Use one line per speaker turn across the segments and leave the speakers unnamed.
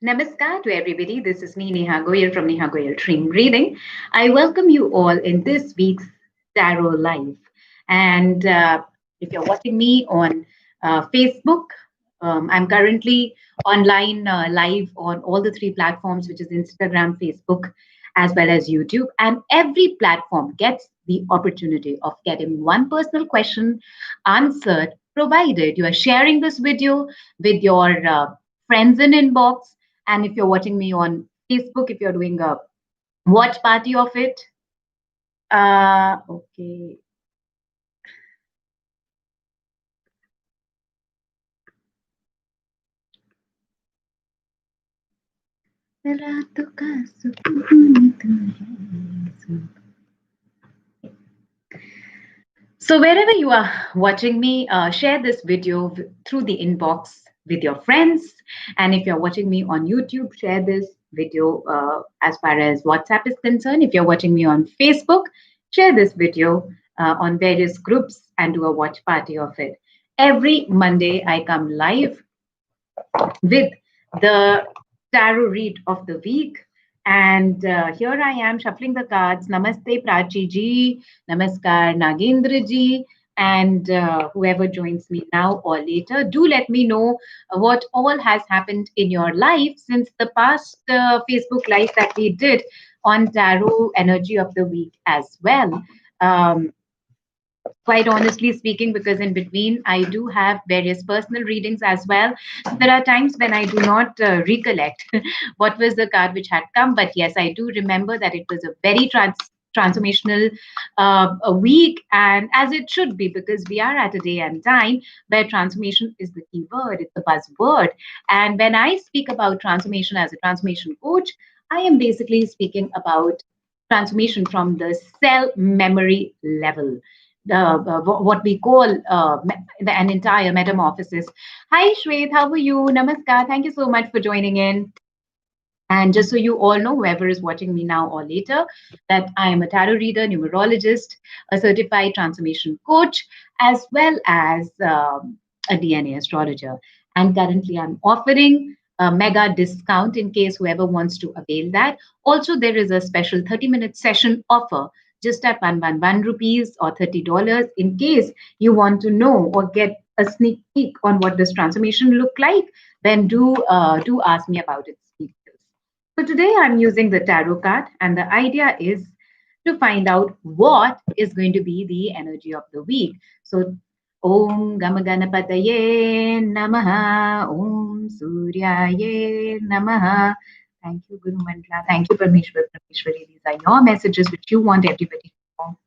Namaskar to everybody. This is me, Neha Goyal from Neha Goyal Dream Reading. I welcome you all in this week's Tarot Live. And if you're watching me on Facebook, I'm currently online live on all the three platforms, which is Instagram, Facebook, as well as YouTube. And every platform gets the opportunity of getting one personal question answered, provided you are sharing this video with your friends in inbox, and if you're watching me on Facebook, if you're doing a watch party of it, okay. रातों का सुकून तुम है। So wherever you are watching me, share this video through the inbox with your friends. And if you're watching me on YouTube, share this video as far as WhatsApp is concerned. If you're watching me on Facebook, share this video on various groups and do a watch party of it. Every Monday, I come live with the tarot read of the week. And here I am shuffling the cards. Namaste Prachi ji, Namaskar Nagendra ji, and whoever joins me now or later. Do let me know what all has happened in your life since the past Facebook Live that we did on tarot energy of the week as well. Um, quite honestly speaking, because in between I do have various personal readings as well. So there are times when I do not recollect what was the card which had come, but yes, I do remember that it was a very transformational a week, and as it should be, because we are at a day and time where transformation is the key word, it's the buzzword. And when I speak about transformation as a transformation coach, I am basically speaking about transformation from the cell memory level, the what we call an entire metamorphosis. Hi Shwet, how are you? Namaskar. Thank you so much for joining in. And just so you all know, whoever is watching me now or later, that I am a tarot reader, numerologist, a certified transformation coach, as well as a DNA astrologer. And currently, I'm offering a mega discount in case whoever wants to avail that. Also, there is a special 30-minute session offer just at 111 rupees or $30 in case you want to know or get a sneak peek on what this transformation look like. Then do ask me about it. So today I'm using the tarot card, and the idea is to find out what is going to be the energy of the week. So Om Gamaganapataye Namaha, Om Suryaye Namaha. Thank you, Guru Mandla. Thank you, Parmeshwar, Parmeshwari. These are your messages which you want everybody to know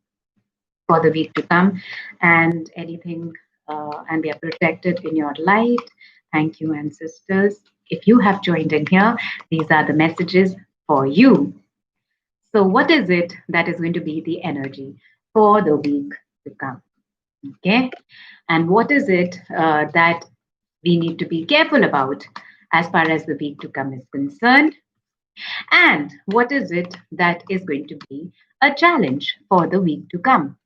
for the week to come, and anything, and we are protected in your light. Thank you, ancestors. If you have joined in here, these are the messages for you. So, what is it that is going to be the energy for the week to come? Okay. And what is it that we need to be careful about as far as the week to come is concerned? And what is it that is going to be a challenge for the week to come?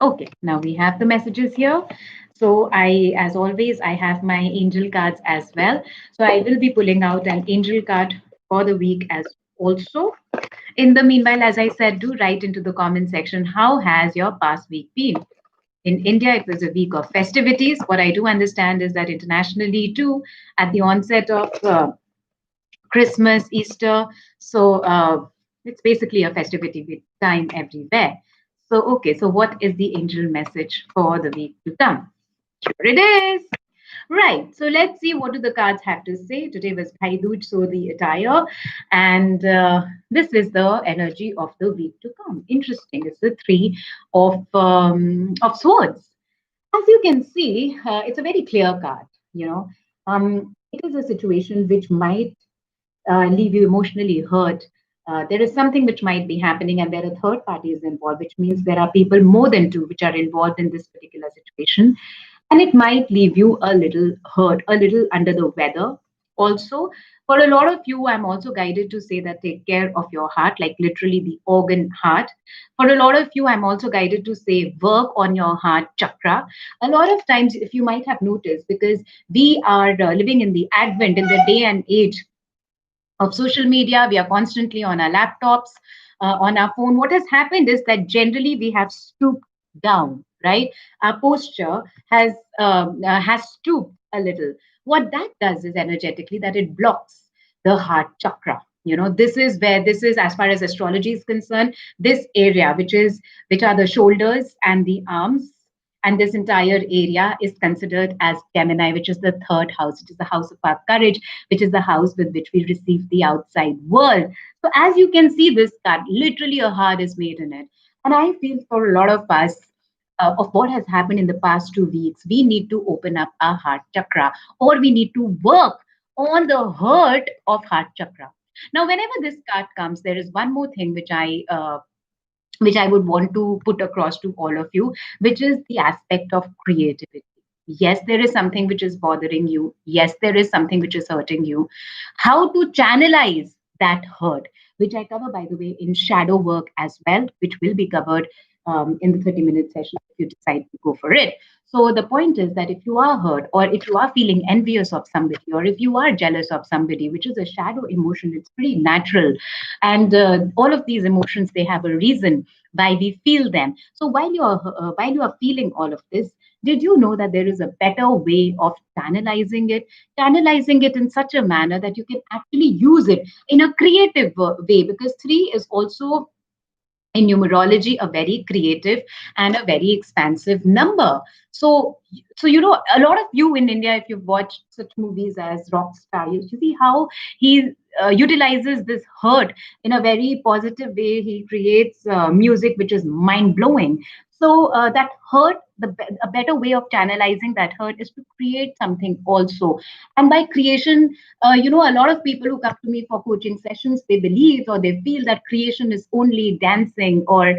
Okay, now we have the messages here. So as always, I have my angel cards as well. So I will be pulling out an angel card for the week as also. In the meanwhile, as I said, do write into the comment section, how has your past week been? In India, it was a week of festivities. What I do understand is that internationally too, at the onset of Christmas, Easter, so it's basically a festivity time everywhere. So, okay, so what is the angel message for the week to come? Here it is. Right. So let's see what do the cards have to say. Today was Bhai Dooj, so the attire, and this is the energy of the week to come. Interesting. It's the three of swords. As you can see, it's a very clear card. It is a situation which might leave you emotionally hurt. There is something which might be happening, and there are third parties involved, which means there are people more than two which are involved in this particular situation. And it might leave you a little hurt, a little under the weather, Also, for a lot of you, I'm also guided to say that take care of your heart, like literally the organ heart. For a lot of you, I'm also guided to say work on your heart chakra. A lot of times, if you might have noticed, because we are living in the advent, in the day and age of social media, we are constantly on our laptops, on our phone. What has happened is that generally we have stooped down, right? Our posture has stooped a little. What that does is energetically that it blocks the heart chakra. This is where this is, as far as astrology is concerned, this area, which are the shoulders and the arms, and this entire area is considered as Gemini, which is the third house. It is the house of our courage, which is the house with which we receive the outside world. So, as you can see, this card, literally a heart is made in it. And I feel for a lot of us, of what has happened in the past 2 weeks, we need to open up our heart chakra, or we need to work on the hurt of heart chakra. Now, whenever this card comes, there is one more thing which I would want to put across to all of you, which is the aspect of creativity. Yes, there is something which is bothering you. Yes, there is something which is hurting you. How to channelize that hurt, which I cover, by the way, in shadow work as well, which will be covered in the 30-minute session if you decide to go for it. So the point is that if you are hurt, or if you are feeling envious of somebody, or if you are jealous of somebody, which is a shadow emotion, it's pretty natural. And all of these emotions, they have a reason why we feel them. So while you are feeling all of this, did you know that there is a better way of channelizing it in such a manner that you can actually use it in a creative way? Because three is also in numerology a very creative and a very expansive number. So a lot of you in India, if you've watched such movies as Rockstar, you see how he utilizes this hurt in a very positive way. He creates music which is mind blowing. So that hurt, a better way of channelizing that hurt is to create something also. And by creation, a lot of people who come to me for coaching sessions, they believe or they feel that creation is only dancing, or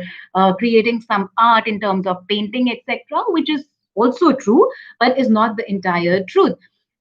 creating some art in terms of painting, etc., which is also true, but is not the entire truth.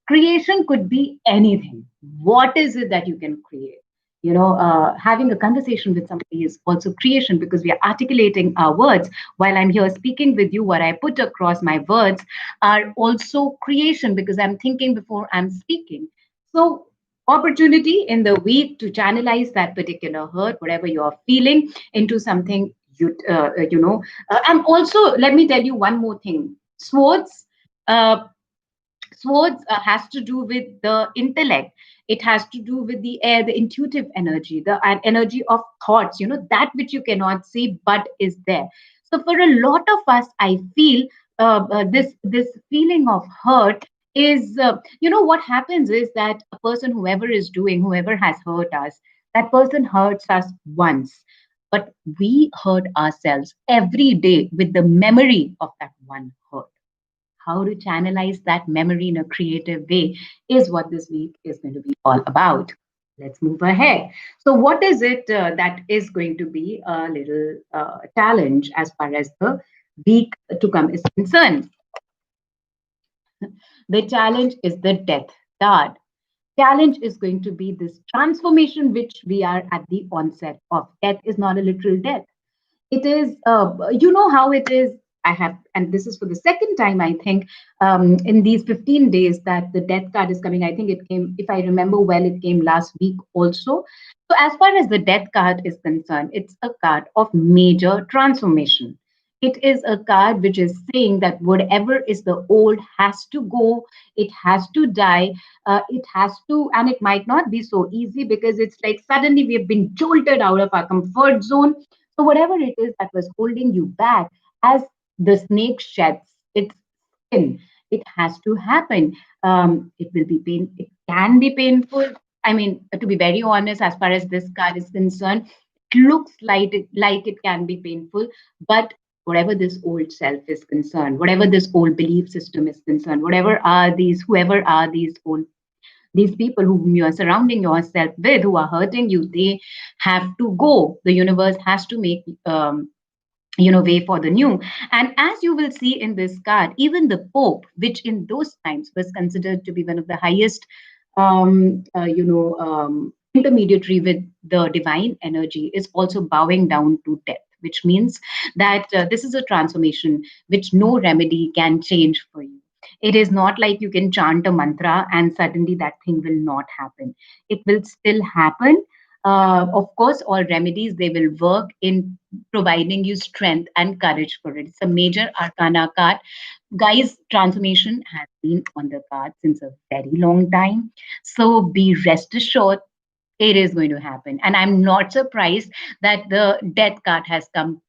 Creation could be anything. What is it that you can create? Having a conversation with somebody is also creation, because we are articulating our words. While I'm here speaking with you, what I put across my words are also creation, because I'm thinking before I'm speaking. So, opportunity in the week to channelize that particular hurt, whatever you're feeling, into something and also, let me tell you one more thing. Uh, Swords has to do with the intellect. It has to do with the air, the intuitive energy, the energy of thoughts, that which you cannot see but is there. So for a lot of us, I feel this feeling of hurt is, what happens is that a person, whoever has hurt us, that person hurts us once, but we hurt ourselves every day with the memory of that one hurt. How to channelize that memory in a creative way is what this week is going to be all about. Let's move ahead. So, what is it that is going to be a little challenge as far as the week to come is concerned? The challenge is the death card. Challenge is going to be this transformation which we are at the onset of. Death is not a literal death. It is, how it is. I have, and this is for the second time, I think, in these 15 days that the death card is coming. I think it came, if I remember well, it came last week also. So as far as the death card is concerned, it's a card of major transformation. It is a card which is saying that whatever is the old has to go, it has to die, it has to, and it might not be so easy, because it's like suddenly we have been jolted out of our comfort zone. So whatever it is that was holding you back, as the snake sheds its skin, it has to happen. It will be pain. It can be painful. I mean, to be very honest, as far as this card is concerned, it looks like it can be painful. But whatever this old self is concerned, whatever this old belief system is concerned, whoever are these people whom you are surrounding yourself with, who are hurting you, they have to go. The universe has to make way for the new. And as you will see in this card, even the Pope, which in those times was considered to be one of the highest intermediary with the divine energy is also bowing down to death, which means that this is a transformation which no remedy can change for you. It is not like you can chant a mantra and suddenly that thing will not happen. It will still happen. Of course, all remedies they will work in providing you strength and courage for it. It's a major arcana card. Guys, transformation has been on the card since a very long time. So be rest assured it is going to happen. And I'm not surprised that the death card has come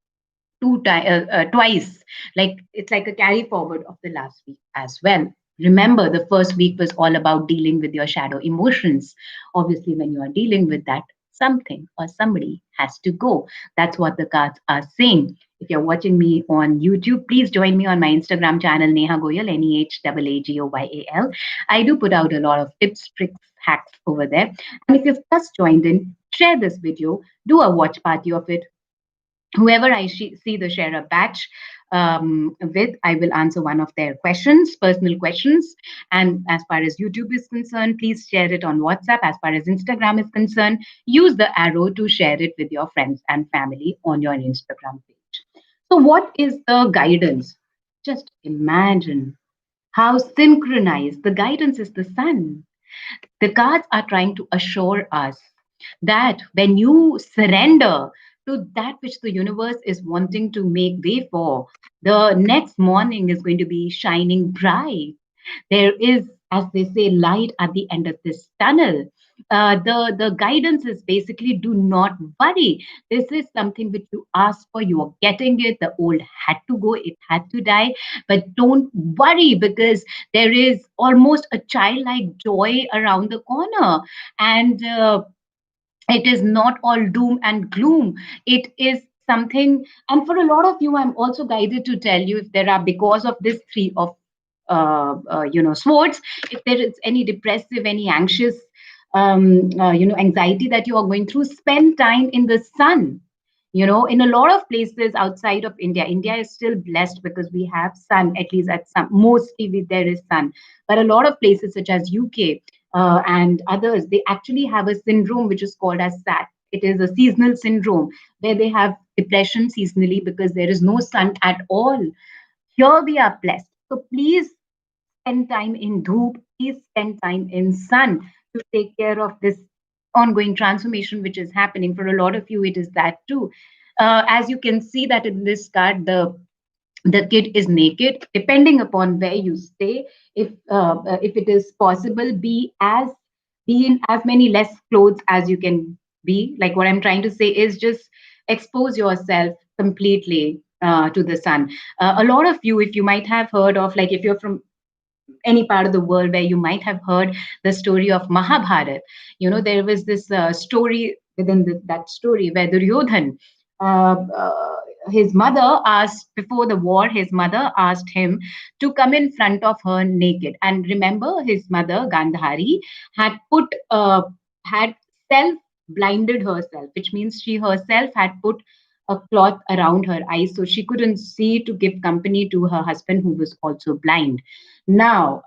twice. Like it's like a carry forward of the last week as well. Remember, the first week was all about dealing with your shadow emotions. Obviously, when you are dealing with that, something or somebody has to go. That's what the cards are saying. If you're watching me on YouTube, please join me on my Instagram channel, Neha Goyal, NEHAAGOYAL. I do put out a lot of tips, tricks, hacks over there. And if you've just joined in, share this video, do a watch party of it. Whoever I see the share a batch with, I will answer one of their questions, personal questions. And as far as YouTube is concerned, please share it on WhatsApp. As far as Instagram is concerned, use the arrow to share it with your friends and family on your Instagram page. So, what is the guidance? Just imagine how synchronized the guidance is the sun. The cards are trying to assure us that when you surrender to that which the universe is wanting to make way for, the next morning is going to be shining bright. There is, as they say, light at the end of this tunnel. The guidance is basically do not worry. This is something which you asked for. You are getting it. The old had to go. It had to die. But don't worry because there is almost a childlike joy around the corner, and it is not all doom and gloom. It is something, and for a lot of you, I'm also guided to tell you if there are, because of this three of swords, if there is any depressive, any anxious anxiety that you are going through, spend time in the sun. In a lot of places outside of India is still blessed because we have sun, at least at some, mostly there is sun. But a lot of places such as UK and others, they actually have a syndrome which is called as SAT. It is a seasonal syndrome where they have depression seasonally because there is no sun at all. Here we are blessed. So please spend time in dhoop, please spend time in sun to take care of this ongoing transformation which is happening. For a lot of you, it is that too. As you can see that in this card, the kid is naked. Depending upon where you stay, if it is possible, be in as many less clothes as you can be. Like what I'm trying to say is just expose yourself completely to the sun. A lot of you, if you might have heard of, like if you're from any part of the world where you might have heard the story of Mahabharat. There was this story within that story where Duryodhan, his mother asked, before the war, his mother asked him to come in front of her naked. And remember, his mother, Gandhari, had had self blinded herself, which means she herself had put a cloth around her eyes so she couldn't see to give company to her husband who was also blind. Now,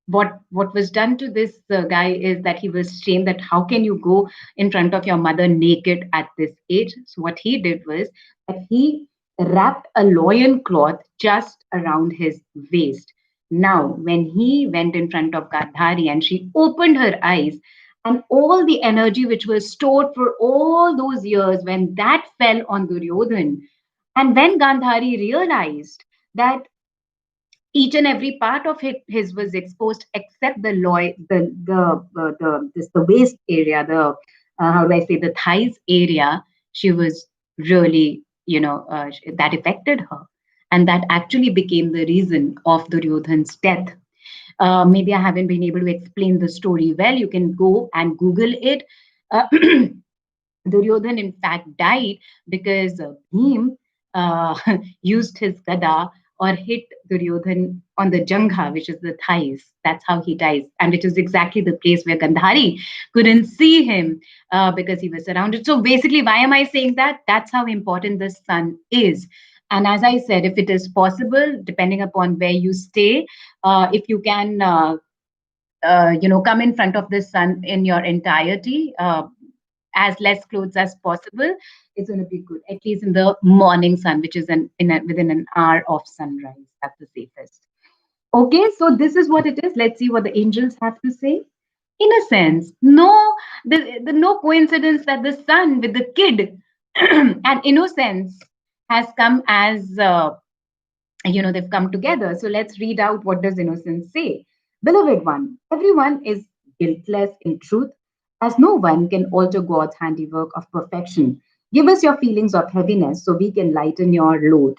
what was done to this guy is that he was shamed that how can you go in front of your mother naked at this age. So what he did was that he wrapped a loin cloth just around his waist. Now, when he went in front of Gandhari and she opened her eyes, and all the energy which was stored for all those years, when that fell on Duryodhan, and when Gandhari realized that each and every part of his was exposed except the waist area, the how do I say, the thighs area. She was really, that affected her, and that actually became the reason of Duryodhan's death. Maybe I haven't been able to explain the story well. You can go and Google it. Duryodhan, in fact, died because Bhim used his gada or hit Duryodhan on the jangha, which is the thighs. That's how he dies. And it is exactly the place where Gandhari couldn't see him because he was surrounded. So basically, why am I saying that? That's how important the sun is. And as I said, if it is possible, depending upon where you stay, if you can come in front of the sun in your entirety, as less clothes as possible. It's going to be good, at least in the morning sun, which is within an hour of sunrise. That's the safest. Okay, so this is what it is. Let's see what the angels have to say. In a sense, the no coincidence that the sun with the kid and innocence has come as they've come together. So let's read out what does innocence say. Beloved one, everyone is guiltless in truth, as no one can alter God's handiwork of perfection. Give us your feelings of heaviness so we can lighten your load.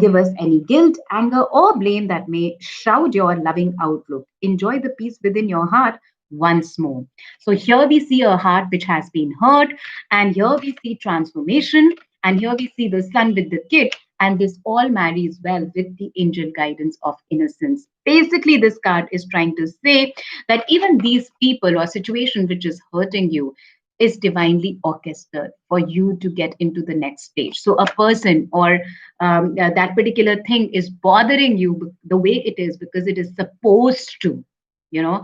Give us any guilt, anger, or blame that may shroud your loving outlook. Enjoy the peace within your heart once more. So here we see a heart which has been hurt, and here we see transformation, and here we see the son with the kid, and this all marries well with the angel guidance of innocence. Basically, this card is trying to say that even these people or situation which is hurting you is divinely orchestrated for you to get into the next stage. So a person or that particular thing is bothering you the way it is because it is supposed to, you know,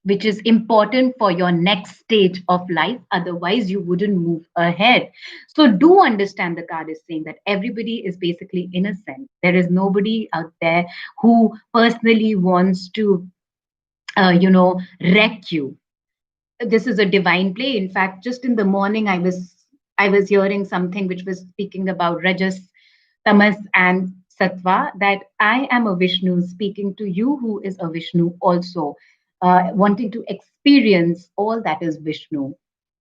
which is important for your next stage of life. Otherwise, you wouldn't move ahead. So, do understand the card is saying that everybody is basically innocent. There is nobody out there who personally wants to, wreck you. This is a divine play. In fact, just in the morning, I was hearing something which was speaking about Rajas, Tamas, and Sattva. That I am a Vishnu speaking to you, who is a Vishnu also, wanting to experience all that is Vishnu.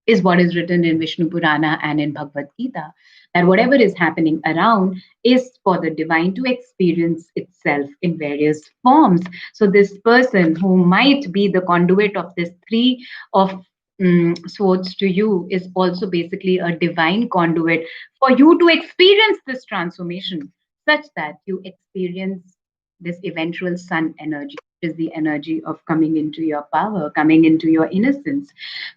Is what is written in Vishnu Purana and in Bhagavad Gita. That whatever is happening around is for the divine to experience itself in various forms. So, this person who might be the conduit of this three of swords to you is also basically a divine conduit for you to experience this transformation, such that you experience this eventual sun energy, which is the energy of coming into your power, coming into your innocence,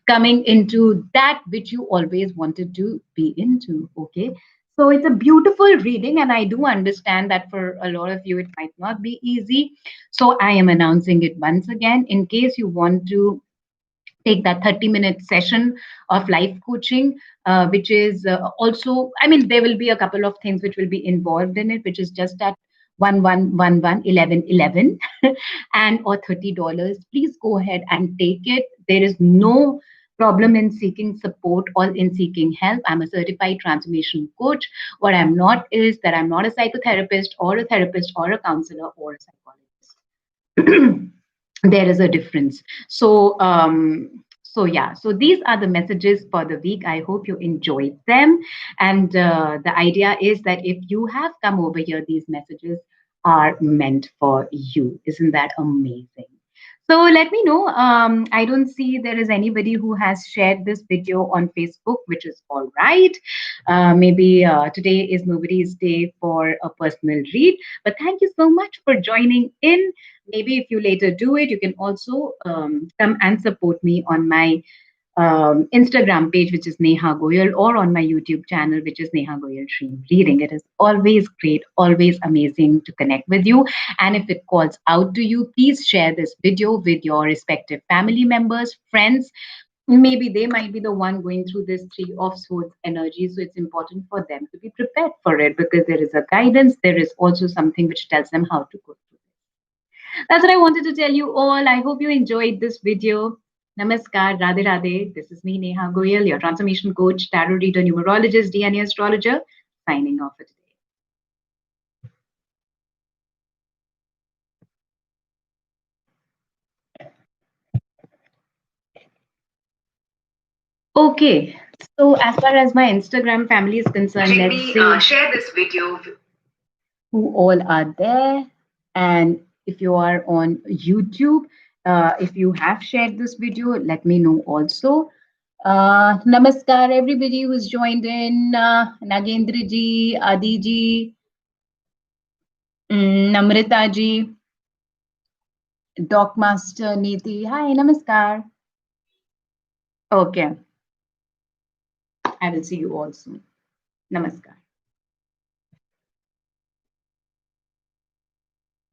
coming into that which you always wanted to be into. Okay. So it's a beautiful reading, and I do understand that for a lot of you it might not be easy. So I am announcing it once again in case you want to take that 30-minute session of life coaching, which is also, I mean, there will be a couple of things which will be involved in it, which is just at 1111 and or $30. Please go ahead and take it. There is no problem in seeking support or in seeking help. I'm a certified transformation coach. What I'm not is that I'm not a psychotherapist or a therapist or a counselor or a psychologist. There is a difference. So yeah, so these are the messages for the week. I hope you enjoyed them, and the idea is that if you have come over here, these messages are meant for you. Isn't that amazing? So let me know. I don't see there is anybody who has shared this video on Facebook, which is all right. Maybe today is nobody's day for a personal read. But thank you so much for joining in. Maybe if you later do it, you can also come and support me on my Instagram page, which is Neha Goyal, or on my YouTube channel, which is Neha Goyal Dream Reading. It is always great, always amazing to connect with you. And if it calls out to you, please share this video with your respective family members, friends. Maybe they might be the one going through this three of swords energy. So it's important for them to be prepared for it because there is a guidance. There is also something which tells them how to go through. That's what I wanted to tell you all. I hope you enjoyed this video. Namaskar, Radhe Radhe. This is me, Neha Goyal, your transformation coach, tarot reader, numerologist, DNA astrologer, signing off for today. Okay, so as far as my Instagram family is concerned, let's see share this video who all are there. And if you are on YouTube, if you have shared this video, let me know also. Namaskar, everybody who's joined in. Nagendra ji, Adi ji, Namrita ji, Doc Master Niti. Hi, Namaskar. Okay, I will see you all soon. Namaskar.